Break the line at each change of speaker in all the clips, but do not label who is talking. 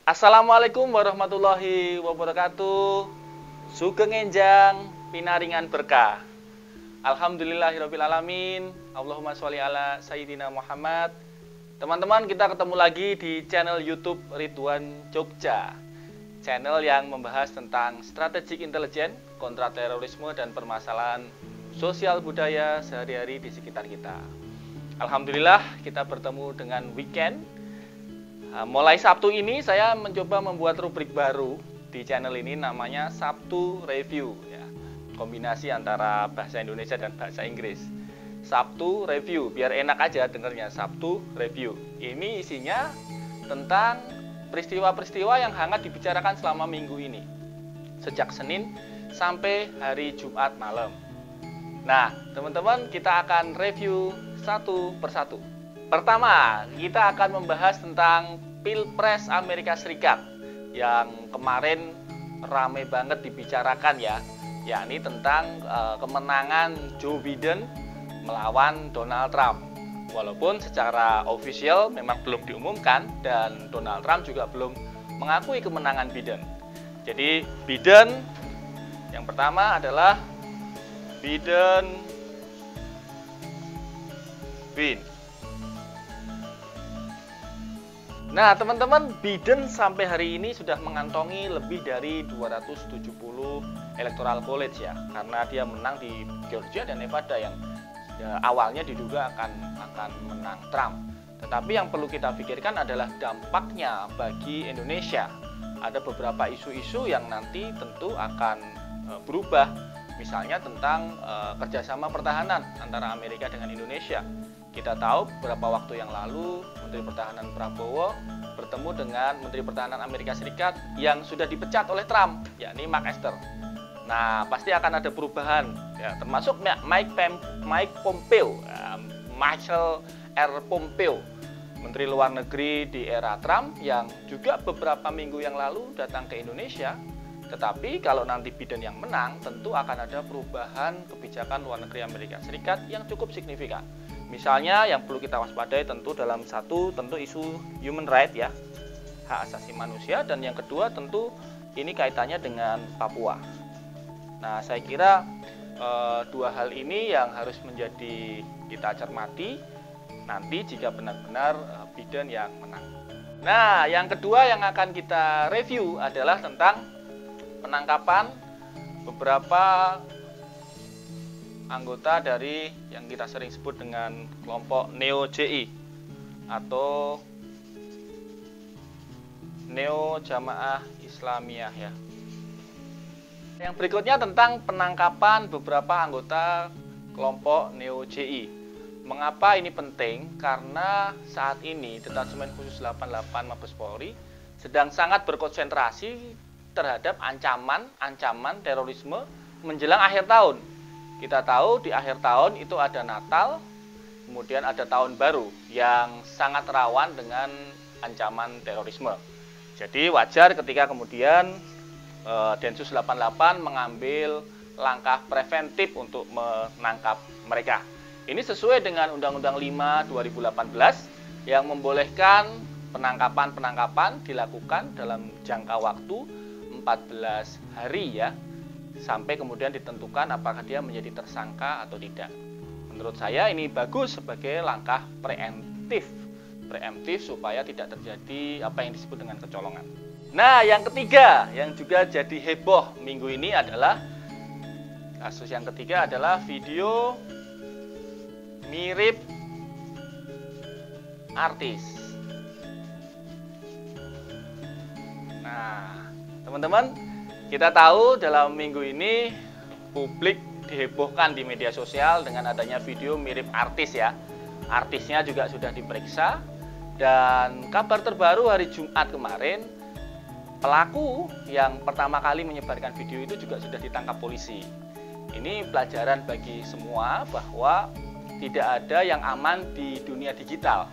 Assalamualaikum warahmatullahi wabarakatuh. Sugeng enjang pinaringan berkah. Alhamdulillahirabbil alamin. Allahumma sholli ala sayyidina Muhammad. Teman-teman, kita ketemu lagi di channel YouTube Ridwan Jogja. Channel yang membahas tentang strategic intelligence, kontraterorisme dan permasalahan sosial budaya sehari-hari di sekitar kita. Alhamdulillah kita bertemu dengan weekend. Mulai Sabtu ini saya mencoba membuat rubrik baru di channel ini, namanya Sabtu Review ya. Kombinasi antara bahasa Indonesia dan bahasa Inggris. Sabtu Review, biar enak aja dengernya, Sabtu Review. Ini isinya tentang peristiwa-peristiwa yang hangat dibicarakan selama minggu ini, sejak Senin sampai hari Jumat malam. Nah, teman-teman, kita akan review satu persatu. Pertama, kita akan membahas tentang Pilpres Amerika Serikat yang kemarin ramai banget dibicarakan ya, yakni tentang kemenangan Joe Biden melawan Donald Trump. Walaupun secara official memang belum diumumkan dan Donald Trump juga belum mengakui kemenangan Biden. Jadi Biden, yang pertama adalah Biden win. Nah, teman-teman, Biden sampai hari ini sudah mengantongi lebih dari 270 electoral college ya, karena dia menang di Georgia dan Nevada yang awalnya diduga akan menang Trump. Tetapi yang perlu kita pikirkan adalah dampaknya bagi Indonesia. Ada beberapa isu-isu yang nanti tentu akan berubah, misalnya tentang kerjasama pertahanan antara Amerika dengan Indonesia. Kita tahu beberapa waktu yang lalu Menteri Pertahanan Prabowo bertemu dengan Menteri Pertahanan Amerika Serikat yang sudah dipecat oleh Trump, yakni Mark Esper. Nah, pasti akan ada perubahan, ya, termasuk Mike Pompeo, Michael R. Pompeo, Menteri Luar Negeri di era Trump yang juga beberapa minggu yang lalu datang ke Indonesia. Tetapi kalau nanti Biden yang menang, tentu akan ada perubahan kebijakan luar negeri Amerika Serikat yang cukup signifikan. Misalnya yang perlu kita waspadai tentu dalam satu, tentu isu human right ya, hak asasi manusia, dan yang kedua tentu ini kaitannya dengan Papua. Nah, saya kira dua hal ini yang harus menjadi kita cermati nanti jika benar-benar Biden yang menang. Nah, yang kedua yang akan kita review adalah tentang penangkapan beberapa anggota dari yang kita sering sebut dengan kelompok Neo JI atau Neo Jamaah Islamiyah ya. Yang berikutnya tentang penangkapan beberapa anggota kelompok Neo JI. Mengapa ini penting? Karena saat ini Detasemen Khusus 88 Mabes Polri sedang sangat berkonsentrasi terhadap ancaman terorisme menjelang akhir tahun. Kita tahu di akhir tahun itu ada Natal, kemudian ada Tahun Baru yang sangat rawan dengan ancaman terorisme. Jadi wajar ketika kemudian Densus 88 mengambil langkah preventif untuk menangkap mereka. Ini sesuai dengan Undang-Undang 5 2018 yang membolehkan penangkapan dilakukan dalam jangka waktu 14 hari ya, sampai kemudian ditentukan apakah dia menjadi tersangka atau tidak. Menurut saya ini bagus sebagai langkah preemptif supaya tidak terjadi apa yang disebut dengan kecolongan. Nah, yang ketiga yang juga jadi heboh minggu ini adalah kasus yang ketiga adalah video mirip artis. Nah, teman-teman, kita tahu dalam minggu ini publik dihebohkan di media sosial dengan adanya video mirip artis ya. Artisnya juga sudah diperiksa dan kabar terbaru hari Jumat kemarin, pelaku yang pertama kali menyebarkan video itu juga sudah ditangkap polisi. Ini pelajaran bagi semua bahwa tidak ada yang aman di dunia digital.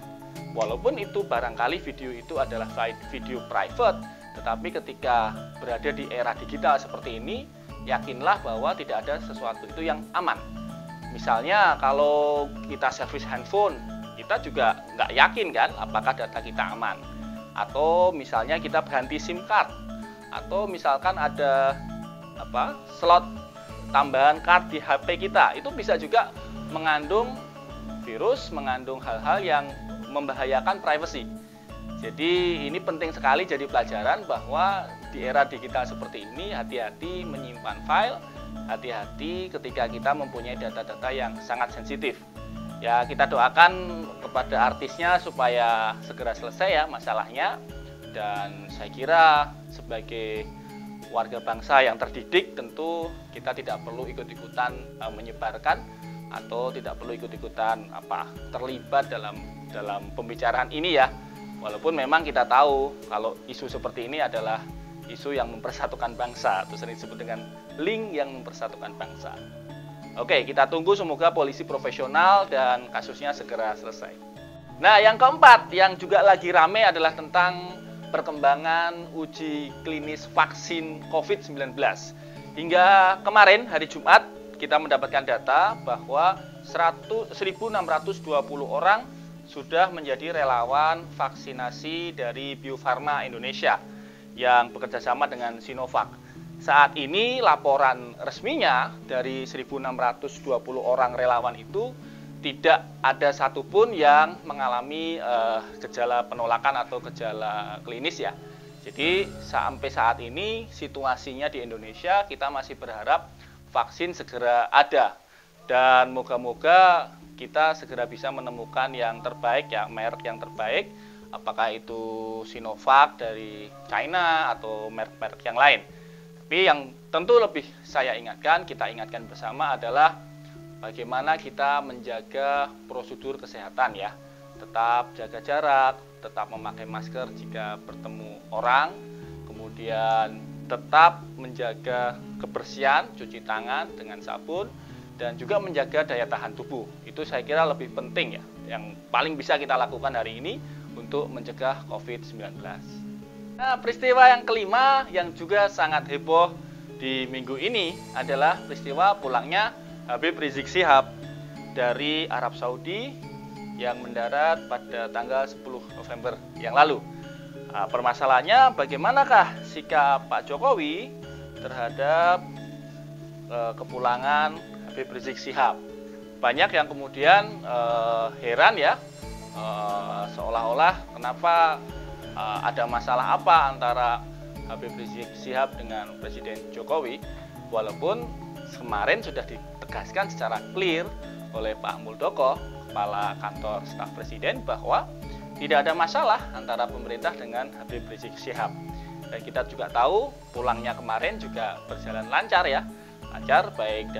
Walaupun itu barangkali video itu adalah video private, tetapi ketika berada di era digital seperti ini, yakinlah bahwa tidak ada sesuatu itu yang aman. Misalnya kalau kita servis handphone, kita juga nggak yakin kan apakah data kita aman. atau misalnya kita ganti SIM card, atau misalkan ada slot tambahan card di HP kita, itu bisa juga mengandung virus, mengandung hal-hal yang membahayakan privasi. Jadi ini penting sekali jadi pelajaran bahwa di era digital seperti ini hati-hati menyimpan file, hati-hati ketika kita mempunyai data-data yang sangat sensitif. Ya, kita doakan kepada artisnya supaya segera selesai ya masalahnya. Dan saya kira sebagai warga bangsa yang terdidik tentu kita tidak perlu ikut-ikutan menyebarkan atau tidak perlu ikut-ikutan terlibat dalam pembicaraan ini ya. Walaupun memang kita tahu kalau isu seperti ini adalah isu yang mempersatukan bangsa, atau sering disebut dengan link yang mempersatukan bangsa. Oke, kita tunggu semoga polisi profesional dan kasusnya segera selesai. Nah, yang keempat yang juga lagi rame adalah tentang perkembangan uji klinis vaksin COVID-19. Hingga kemarin hari Jumat kita mendapatkan data bahwa 1.620 orang sudah menjadi relawan vaksinasi dari Bio Farma Indonesia yang bekerjasama dengan Sinovac. Saat ini laporan resminya dari 1.620 orang relawan itu tidak ada satupun yang mengalami gejala penolakan atau gejala klinis ya. Jadi sampai saat ini situasinya di Indonesia kita masih berharap vaksin segera ada. Dan moga-moga kita segera bisa menemukan yang terbaik ya, merek yang terbaik, apakah itu Sinovac dari China atau merek-merek yang lain. Tapi yang tentu lebih kita ingatkan bersama adalah bagaimana kita menjaga prosedur kesehatan ya. Tetap jaga jarak, tetap memakai masker jika bertemu orang, kemudian tetap menjaga kebersihan, cuci tangan dengan sabun, dan juga menjaga daya tahan tubuh. Itu saya kira lebih penting ya, yang paling bisa kita lakukan hari ini untuk mencegah COVID-19. Nah, peristiwa yang kelima yang juga sangat heboh di minggu ini adalah peristiwa pulangnya Habib Rizik Syihab dari Arab Saudi yang mendarat pada tanggal 10 November yang lalu. Nah, permasalahannya bagaimanakah sikap Pak Jokowi terhadap kepulangan Habib Rizik Syihab? Banyak yang kemudian heran ya, seolah-olah kenapa ada masalah apa antara Habib Rizik Syihab dengan Presiden Jokowi, walaupun kemarin sudah ditegaskan secara clear oleh Pak Muldoko, Kepala Kantor Staf Presiden, bahwa tidak ada masalah antara pemerintah dengan Habib Rizik Syihab. Dan kita juga tahu pulangnya kemarin juga berjalan lancar ya, lancar baik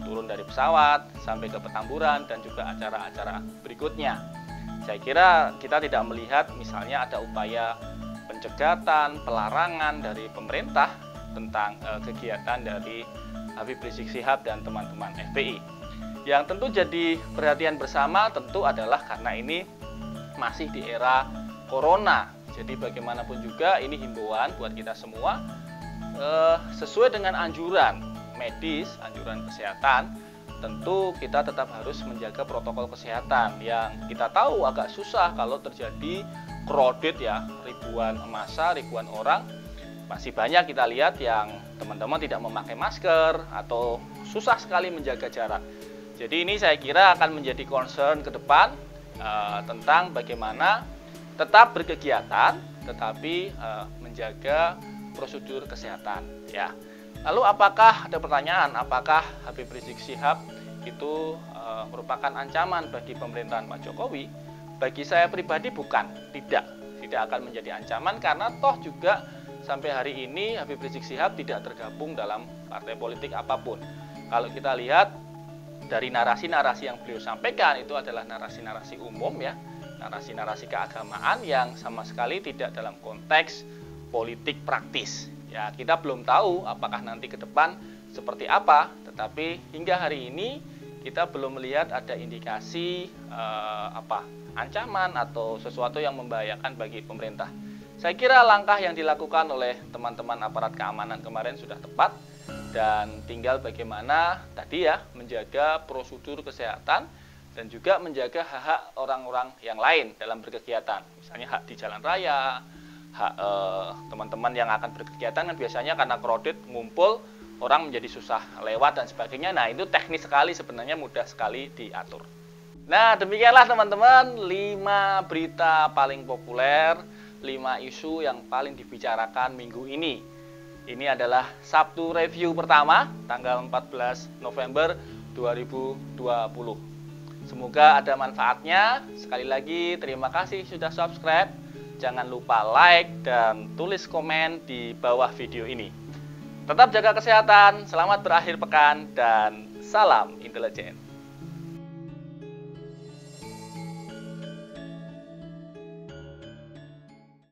turun dari pesawat sampai ke Petamburan dan juga acara-acara berikutnya. Saya kira kita tidak melihat misalnya ada upaya pencegatan, pelarangan dari pemerintah tentang kegiatan dari Habib Rizik Syihab dan teman-teman FPI. Yang tentu jadi perhatian bersama tentu adalah karena ini masih di era Corona. Jadi bagaimanapun juga ini himbauan buat kita semua sesuai dengan anjuran medis, anjuran kesehatan, tentu kita tetap harus menjaga protokol kesehatan yang kita tahu agak susah kalau terjadi crowded ya, ribuan massa, ribuan orang. Masih banyak kita lihat yang teman-teman tidak memakai masker atau susah sekali menjaga jarak. Jadi ini saya kira akan menjadi concern ke depan tentang bagaimana tetap berkegiatan tetapi menjaga prosedur kesehatan ya. Lalu apakah ada pertanyaan, apakah Habib Rizik Syihab itu merupakan ancaman bagi pemerintahan Pak Jokowi? Bagi saya pribadi bukan, tidak akan menjadi ancaman karena toh juga sampai hari ini Habib Rizik Syihab tidak tergabung dalam partai politik apapun. Kalau kita lihat dari narasi-narasi yang beliau sampaikan itu adalah narasi-narasi umum ya, narasi-narasi keagamaan yang sama sekali tidak dalam konteks politik praktis. Ya, kita belum tahu apakah nanti ke depan seperti apa, tetapi hingga hari ini kita belum melihat ada indikasi ancaman atau sesuatu yang membahayakan bagi pemerintah. Saya kira langkah yang dilakukan oleh teman-teman aparat keamanan kemarin sudah tepat dan tinggal bagaimana tadi ya menjaga prosedur kesehatan dan juga menjaga hak-hak orang-orang yang lain dalam berkegiatan, misalnya hak di jalan raya, teman-teman yang akan berkegiatan kan biasanya karena crowded, ngumpul, orang menjadi susah lewat dan sebagainya. Nah, itu teknis sekali sebenarnya, mudah sekali diatur. Nah, demikianlah teman-teman 5 berita paling populer, 5 isu yang paling dibicarakan minggu ini. Ini adalah Sabtu review pertama, tanggal 14 November 2020. Semoga ada manfaatnya. Sekali lagi, terima kasih sudah subscribe. Jangan lupa like dan tulis komen di bawah video ini. Tetap jaga kesehatan, selamat berakhir pekan, dan salam intelijen.